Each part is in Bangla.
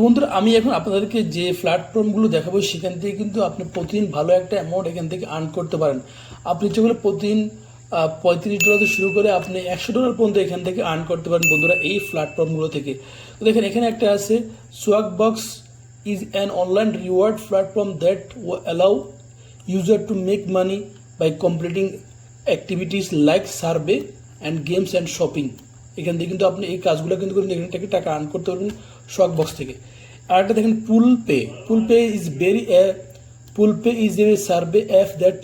বন্ধুরা আমি এখন আপনাদেরকে যে প্ল্যাটফর্মগুলো দেখাবো সেখান থেকে কিন্তু আপনি প্রতিদিন ভালো একটা অ্যামাউন্ট এখান থেকে আর্ন করতে পারেন। আপনি ইচ্ছে করলে প্রতিদিন $35 থেকে শুরু করে আপনি $100 পর্যন্ত এখান থেকে আর্ন করতে পারেন বন্ধুরা এই প্ল্যাটফর্মগুলো থেকে। তো দেখেন এখানে একটা আছে সোয়াগবক্স is an online reward platform that will allow user to make money by completing activities like survey and games and shopping। এখান থেকে কিন্তু আপনি এই কাজগুলো কিন্তু করে এখান থেকে টাকা আর্ন করতে পারবেন সোয়াগবক্স থেকে। আর একটা দেখেন Poll Pay is a survey app that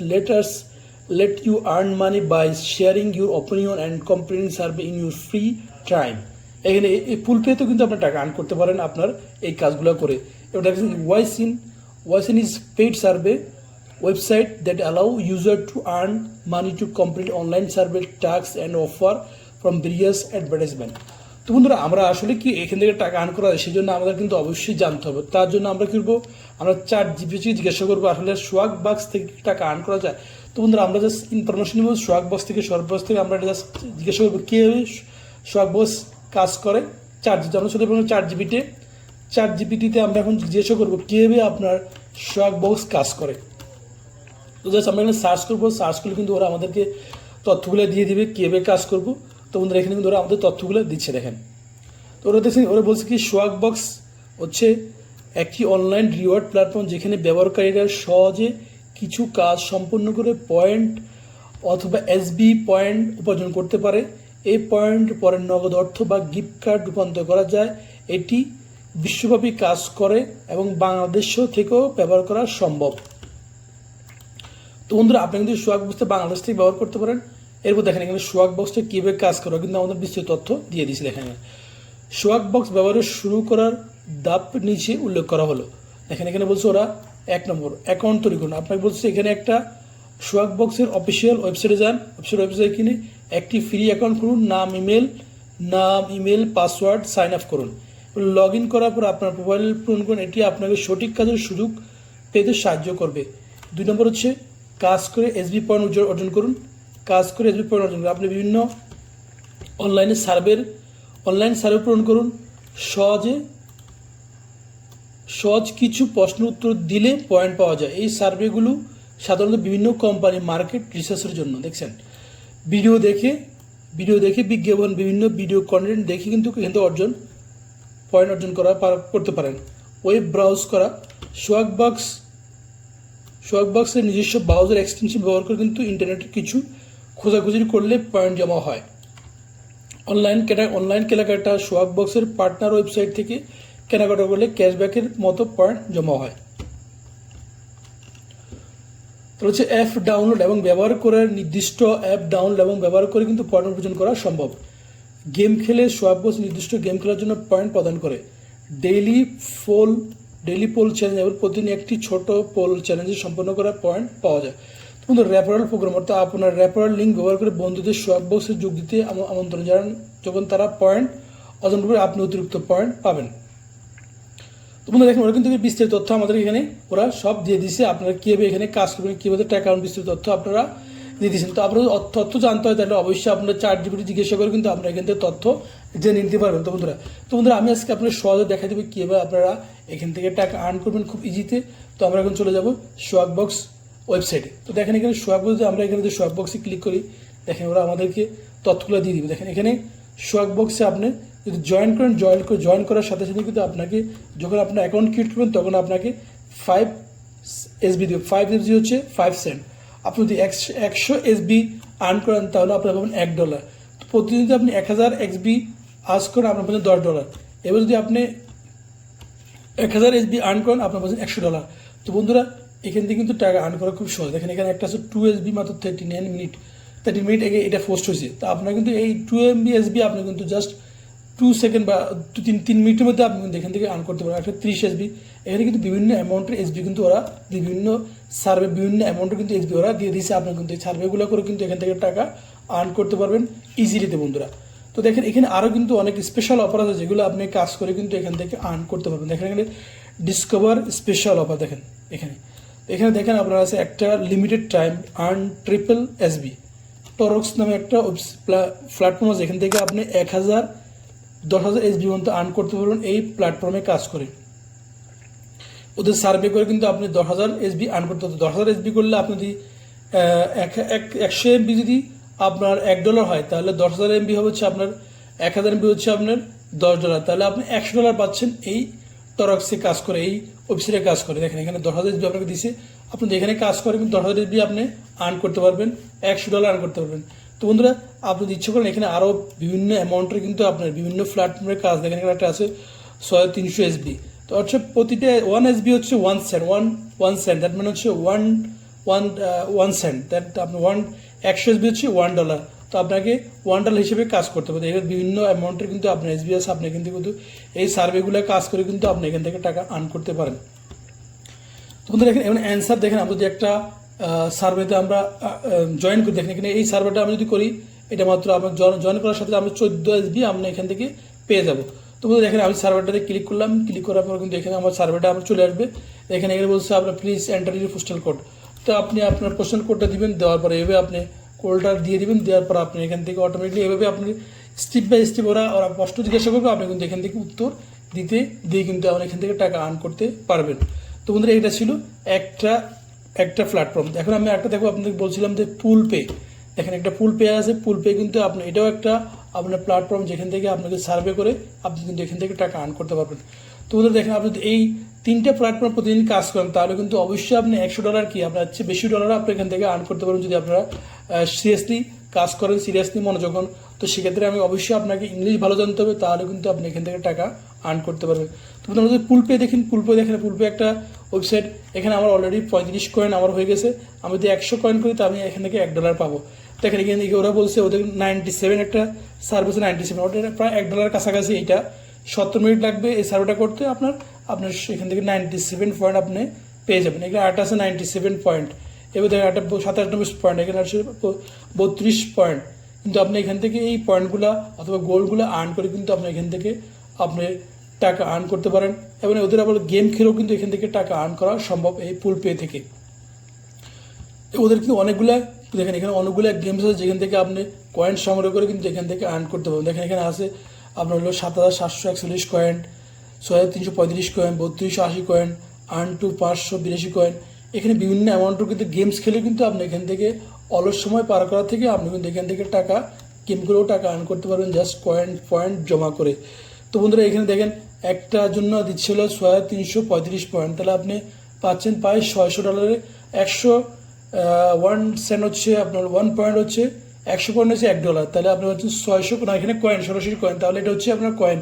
let you earn money by sharing your opinion and completing survey in your free time। এখানে এই পুল পেতে কিন্তু আপনি টাকা আর্ন করতে পারেন আপনার এই কাজগুলো করে। এবার দেখেন YSense is paid survey website that allow user to earn money to complete online survey task and offer from various advertisement. তো বন্ধুরা আমরা আসলে কি এখান থেকে টাকা আর্ন করা যায় সেই জন্য আমাদের কিন্তু অবশ্যই জানতে হবে। তার জন্য আমরা কী করবো, আমরা ChatGPT জিজ্ঞাসা করবো আসলে সোয়াগবক্স থেকে টাকা আর্ন করা যায়। তো বন্ধুরা আমরা জাস্ট ইনফরমেশন নিব সোয়াগবক্স থেকে আমরা জাস্ট জিজ্ঞাসা করবো কীভাবে সোয়াগবক্স কাজ করে। আমরা চলে যাবো ChatGPT-তে আমরা এখন জিজ্ঞাসা করবো কীভাবে আপনার সোয়াগবক্স কাজ করে। তো জাস্ট আমরা এখানে সার্চ করলে কিন্তু ওরা আমাদেরকে তথ্যগুলো দিয়ে দিবে কীভাবে কাজ করবো। তো বন্ধুরা এখানে কিন্তু ওরা আমাদের তথ্যগুলো দিচ্ছে দেখেন। তো ওরা বলছে কি সোয়াগবক্স হচ্ছে একটি অনলাইন রিওয়ার্ড প্ল্যাটফর্ম যেখানে ব্যবহারকারীরা সহজে কিছু কাজ সম্পন্ন করে পয়েন্ট অথবা এসবি পয়েন্ট উপার্জন করতে পারে। এই পয়েন্ট পরে নগদ অর্থ বা গিফট কার্ড রূপান্তর করা যায়। এটি বিশ্বব্যাপী কাজ করে এবং বাংলাদেশ থেকেও ব্যবহার করা সম্ভব। তো বন্ধুরা আপনি কিন্তু সোয়াগবক্সটা বাংলাদেশ থেকে ব্যবহার করতে পারেন। এরপর দেখেন এখানে সোয়াগবক্সটা কীভাবে কাজ করে কিন্তু আমাদের বিস্তারিত তথ্য দিয়ে দিয়েছে। দেখেন সোয়াগবক্স ব্যবহার শুরু করার ধাপ নিচে উল্লেখ করা হলো। দেখেন এখানে বলছে ওরা 1 নম্বর অ্যাকাউন্ট তৈরি করুন। আপনাকে বলছে এখানে একটা সোয়াগবক্সের অফিসিয়াল ওয়েবসাইটে যান। ওয়েবসাইট কিনে একটি ফ্রি অ্যাকাউন্ট খুলুন, নাম ইমেল পাসওয়ার্ড সাইন আপ করুন। লগ ইন করার পর আপনার প্রোফাইল পূরণ করুন। এটি আপনাকে সঠিক কাজের সুযোগ পেতে সাহায্য করবে। 2 নম্বর হচ্ছে কাজ করে এসবি পয়েন্ট অর্জন করুন। আপনি বিভিন্ন অনলাইন সার্ভে পূরণ করুন। সহজ কিছু প্রশ্ন উত্তর দিলে পয়েন্ট পাওয়া যায়। এই সার্ভেগুলো সাধারণত বিভিন্ন কোম্পানি মার্কেট রিসার্চের জন্য। দেখছেন ভিডিও দেখে বিজ্ঞাপন বিভিন্ন ভিডিও কন্টেন্ট দেখে কিন্তু পয়েন্ট অর্জন করতে পারেন। ওয়েব ব্রাউজ করা সোয়াগবক্সের নিজস্ব ব্রাউজার এক্সটেনশন ব্যবহার করে কিন্তু ইন্টারনেটে কিছু খোঁজাখুঁজি করলে পয়েন্ট জমা হয়। অনলাইন কেনাকাটা সোয়াগবক্সের পার্টনার ওয়েবসাইট থেকে কেনাকাটা করলে ক্যাশব্যাকের মতো পয়েন্ট জমা হয়। তাহলে হচ্ছে অ্যাপ ডাউনলোড এবং ব্যবহার করার নির্দিষ্ট অ্যাপ ডাউনলোড এবং ব্যবহার করে কিন্তু পয়েন্ট অর্জন করা সম্ভব। গেম খেলে সোয়াগবক্স নির্দিষ্ট গেম খেলার জন্য পয়েন্ট প্রদান করে। ডেইলি পোল চ্যালেঞ্জ এবং প্রতিদিন একটি ছোট পোল চ্যালেঞ্জে সম্পন্ন করার পয়েন্ট পাওয়া যায়। কিন্তু রেফারেল প্রোগ্রাম অর্থাৎ আপনার রেফারেল লিঙ্ক ব্যবহার করে বন্ধুদের সোয়াগবক্সে যোগ দিতে আমন্ত্রণ জানান। যখন তারা পয়েন্ট অর্জন করবে আপনি অতিরিক্ত পয়েন্ট পাবেন। তো বন্ধুরা দেখেন ওরা কিন্তু বিস্তারিত তথ্য আমাদের এখানে ওরা সব দিয়ে দিয়েছে। আপনারা কীভাবে এখানে কাজ করবেন, কীভাবে টাকা বিস্তারিত তথ্য আপনারা দিয়ে দিয়েছেন। তো আপনার তথ্য জানতে হয় তাহলে অবশ্যই আপনারা ChatGPT জিজ্ঞাসা করে কিন্তু আপনারা এখান থেকে তথ্য জেনে নিতে পারবেন। তো বন্ধুরা আমি আজকে আপনার সহজে দেখা দেবো কীভাবে আপনারা এখান থেকে টাকা আর্ন করবেন খুব ইজিতে। তো আমরা এখন চলে যাব সোয়াগবক্স ওয়েবসাইটে। তো দেখেন এখানে আমরা এখানে যে সোয়াগবক্সে ক্লিক করি দেখেন ওরা আমাদেরকে তথ্যগুলো দিয়ে দিবে। দেখেন এখানে সোয়াগবক্সে আপনি যদি জয়েন করার সাথে সাথে কিন্তু আপনাকে যখন আপনার অ্যাকাউন্ট ক্রিয়েট করবেন তখন আপনাকে 5 SB দেবে। 5 SB হচ্ছে 5 সেন্ট। আপনি যদি 100 SB আর্ন করেন তাহলে আপনার পাবেন $1। তো প্রতিদিন যদি আপনি 1000 SB আর্ন করেন আপনার পাবেন $10। এবার যদি আপনি 1000 SB আর্ন করেন আপনার পাবেন $100। তো বন্ধুরা এখান থেকে কিন্তু টাকা আর্ন করা খুব সহজ। দেখেন এখানে একটা আছে 2 SB মাত্র 30 মিনিট আগে এটা পোস্ট হয়েছে। তো আপনার কিন্তু এই 2 MB SB আপনি কিন্তু জাস্ট 2 সেকেন্ড বা 3 মিনিটের মধ্যে আপনি কিন্তু এখান থেকে আর্ন করতে পারেন। একটা 30 SB এখানে কিন্তু বিভিন্ন অ্যামাউন্টের SB কিন্তু ওরা বিভিন্ন অ্যামাউন্টের কিন্তু SB ওরা দিয়ে দিয়েছে। আপনার কিন্তু এই সার্ভেগুলো করে কিন্তু এখান থেকে টাকা আর্ন করতে পারবেন ইজিলিতে বন্ধুরা। তো দেখেন এখানে আরও কিন্তু অনেক স্পেশাল অফার আছে যেগুলো আপনি কাজ করে কিন্তু এখান থেকে আর্ন করতে পারবেন। দেখেন এখানে ডিসকভার স্পেশাল অফার দেখেন এখানে দেখেন আপনার আছে একটা limited time earn triple SB টরক্স নামে একটা প্ল্যাটফর্ম আছে। এখান থেকে আপনি 10,000 SB পর্যন্ত আর্ন করতে পারবেন এই প্ল্যাটফর্মে কাজ করে। ওদের সার্ভে করে কিন্তু আপনি 10,000 এসবি আর্ন করতে হতো। 10,000 এসবি করলে আপনি যদি 100 এমবি যদি আপনার $1 হয়, তাহলে 10,000 এমবি হবে হচ্ছে আপনার 1,000 এমবি হচ্ছে আপনার $10, তাহলে আপনি $100 পাচ্ছেন এই টরক্সে কাজ করে, এই ওয়েবসাইটে কাজ করে। দেখেন এখানে 10,000 এসবি আপনাকে দিছে, আপনি এখানে কাজ করে কিন্তু 10,000 এসবি আপনি আর্ন করতে পারবেন, $100 আর্ন করতে পারবেন। তো বন্ধুরা, আপনি ইচ্ছে করেন এখানে আরও বিভিন্ন অ্যামাউন্টের কিন্তু আপনার বিভিন্ন প্ল্যাটফর্মের কাজ দেখেন। এখানে একটা আছে 300 এসবি, তো হচ্ছে প্রতিটা 1 এসবি হচ্ছে 1 সেন্ট, 1 সেন্ট, দ্যাট মানে হচ্ছে 1 সেন্ট, দ্যাট আপনি 100 এসবি হচ্ছে $1। তো আপনাকে $1 হিসেবে কাজ করতে হবে। এবার বিভিন্ন অ্যামাউন্টের কিন্তু আপনার এসবি আছে, আপনি কিন্তু এই সার্ভেগুলো কাজ করে কিন্তু আপনি এখান থেকে টাকা আর্ন করতে পারেন। তো বন্ধুরা, দেখেন এখানে অ্যান্সার দেখেন, আমরা যদি একটা সার্ভেতে আমরা জয়েন করি, দেখেন এখানে এই সার্ভেটা আমি যদি করি, এটা মাত্র আমার জয়েন করার সাথে আমি 14 এসবি আমরা এখান থেকে পেয়ে যাবো। তো বন্ধুরা দেখেন, আমি সার্ভেটাতে ক্লিক করলাম, ক্লিক করার পর কিন্তু এখানে আমার সার্ভেটা আমার চলে আসবে। এখানে বলছে আপনার please enter your postal code. তো আপনি আপনার পোস্টাল কোডটা দিবেন, দেওয়ার পরে এভাবে আপনি কোডটা দিয়ে দিবেন, দেওয়ার পর আপনি এখান থেকে অটোমেটিকলি এভাবে আপনি স্টেপ বাই স্টেপ ওরা প্রশ্ন জিজ্ঞাসা করবে, আপনি কিন্তু এখান থেকে উত্তর দিয়ে কিন্তু আপনি এখান থেকে টাকা আর্ন করতে পারবেন। তো বন্ধুরা, এটা ছিল একটা প্ল্যাটফর্ম। এখন আমি একটা দেখো, আপনাদের বলছিলাম যে পুল পে। দেখেন একটা পুল পে আছে, পুল পে কিন্তু আপনি এটাও একটা আপনার প্ল্যাটফর্ম, যেখান থেকে আপনাকে সার্ভে করে আপনি কিন্তু এখান থেকে টাকা আর্ন করতে পারবেন। তো বন্ধুরা দেখেন, আপনি যদি এই 3টে প্ল্যাটফর্ম প্রতিদিন কাজ করেন, তাহলে কিন্তু অবশ্যই আপনি $100 কি আপনার চেয়ে বেশি ডলার আপনি এখান থেকে আর্ন করতে পারবেন, যদি আপনারা সিরিয়াসলি কাজ করেন, সিরিয়াসলি মনোযোগ হন। তো সেক্ষেত্রে আমি অবশ্যই আপনাকে ইংলিশ ভালো জানতে হবে, তাহলে কিন্তু আপনি এখান থেকে টাকা আর্ন করতে পারবেন। তো আমরা যদি পুল পে দেখেন, পুল পে একটা ওয়েবসাইট। এখানে আমার অলরেডি 35 কয়েন আমার হয়ে গেছে। আমি যদি 100 কয়েন করি, তো আমি এখান থেকে $1 পাবো। দেখেন এখান থেকে ওরা বলছে ওদের 97 একটা সার্ভিস, 97 ওটা প্রায় $1 কাছাকাছি। এইটা 70 মিনিট লাগবে এই সার্ভেটা করতে। আপনার এখান থেকে 97 পয়েন্ট আপনি পেয়ে যাবেন। এখানে আট আছে 97 পয়েন্ট, এবার দেখেন 97 পয়েন্ট, এখানে আছে 32 পয়েন্ট। কিন্তু আপনি এখান থেকে এই পয়েন্টগুলো অথবা গোলগুলো আর্ন করে কিন্তু আপনি এখান থেকে আপনি টাকা আর্ন করতে পারেন। এবং ওদের আবার গেম খেলেও কিন্তু এখান থেকে টাকা আর্ন করা সম্ভব এই পুল পে থেকে। ওদের কিন্তু অনেকগুলা, দেখেন এখানে অনেকগুলো গেমস আছে যেখান থেকে আপনি কয়েন সংগ্রহ করে কিন্তু এখান থেকে আর্ন করতে পারবেন। দেখেন এখানে আছে আপনার হলো 7,741 coin, 6,335 coin, 3,280 coin, earn to 582 coin. এখানে বিভিন্ন অ্যামাউন্টের কিন্তু গেমস খেলে কিন্তু আপনি এখান থেকে অলস সময় পার করা থেকে আপনি কিন্তু এখান থেকে টাকা গেম করেও টাকা আর্ন করতে পারবেন, জাস্ট পয়েন্ট জমা করে। তো বন্ধুরা, এখানে দেখেন একটার জন্য দিচ্ছিল 6,335 পয়েন্ট, তাহলে আপনি পাচ্ছেন প্রায় $600। 1 সেন্ট হচ্ছে আপনার 1 পয়েন্ট হচ্ছে 100 পয়েন্ট হচ্ছে $1, তাহলে আপনার হচ্ছে 600 না, এখানে কয়েন সরাসরি কয়েন, তাহলে এটা হচ্ছে আপনার কয়েন।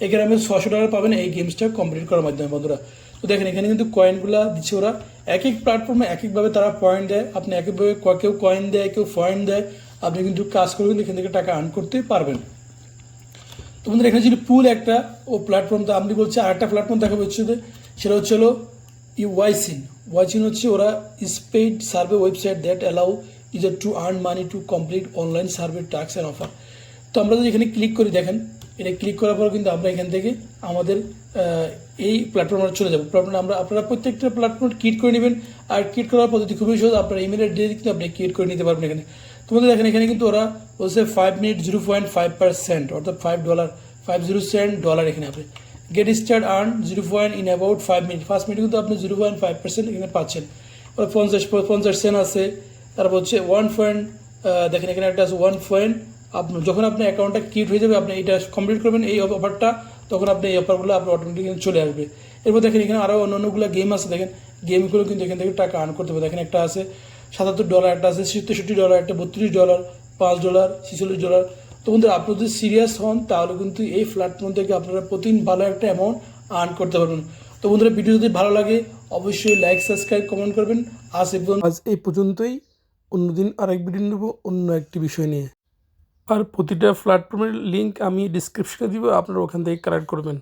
এখানে আপনি $600 পাবেন এই গেমসটা কমপ্লিট করার মাধ্যমে বন্ধুরা। তো দেখেন এখানে কিন্তু কয়েনগুলো দিচ্ছে ওরা, এক প্ল্যাটফর্মে একভাবে তারা পয়েন্ট দেয়। আপনি একইভাবে কেউ কয়েন দেয়, কেউ পয়েন্ট দেয়, আপনি কিন্তু কাজ করে কিন্তু এখান থেকে টাকা আর্ন করতে পারবেন। তো বন্ধুরা, এখানে যদি পুল একটা প্ল্যাটফর্ম, তো আপনি বলছে আরেকটা প্ল্যাটফর্ম দেখা হচ্ছে, সেটা হচ্ছে হলো ওয়াইসিন হচ্ছে ওরা paid survey website that allow user to earn money to complete online survey task and offer. তো আমরা যদি এখানে ক্লিক করি, দেখেন এটা ক্লিক করার পর কিন্তু আমরা এখান থেকে আমাদের এই প্ল্যাটফর্মে চলে যাবো। আপনারা প্রত্যেকটা প্ল্যাটফর্ম ক্রিয়েট করে নেবেন, আর ক্রিয়েট করার পদ্ধতি খুবই সহজ। আপনার ইমেলের ডেট কিন্তু আপনি ক্রিয়েট করে নিতে পারবেন এখানে। তোমাদের দেখেন এখানে কিন্তু ওরা বলছে 5 মিনিট 0.5%, অর্থাৎ $5 এখানে আপনি get start earn 0 in about 5 minute. 5 minute কিন্তু আপনি 0.5% এখানে পাচ্ছেন। ওরা 50 সেন্ট আছে, তারপর হচ্ছে 1 পয়েন্ট। দেখেন এখানে একটা আছে 1 পয়েন্ট। আপনি যখন আপনার অ্যাকাউন্টটা ক্রিয়েট হয়ে যাবে, আপনি এটা কমপ্লিট করবেন এই অফারটা, তখন আপনি এই অফারগুলো আপনার অটোমেটিক চলে আসবে। এরপর দেখেন এখানে আরও অন্যান্যগুলো গেম আছে, দেখেন গেমগুলো কিন্তু এখান থেকে টাকা আর্ন করতে হবে। দেখেন একটা আছে $77, একটা আছে $63, একটা $32, $5, $46। তো বন্ধুরা, আপনি যদি সিরিয়াস হন, তাহলে কিন্তু এই প্ল্যাটফর্ম থেকে আপনারা প্রতিদিন ভালো একটা অ্যামাউন্ট আর্ন করতে পারবেন। তো বন্ধুরা, ভিডিও যদি ভালো লাগে অবশ্যই লাইক, সাবস্ক্রাইব, কমেন্ট করবেন। আজ এই পর্যন্তই। অন্যদিন আরেক ভিডিও নেব অন্য একটি বিষয় নিয়ে। আর প্রতিটা প্ল্যাটফর্মের লিঙ্ক আমি ডিসক্রিপশনে দিব, আপনারা ওখান থেকে কালেক্ট করবেন।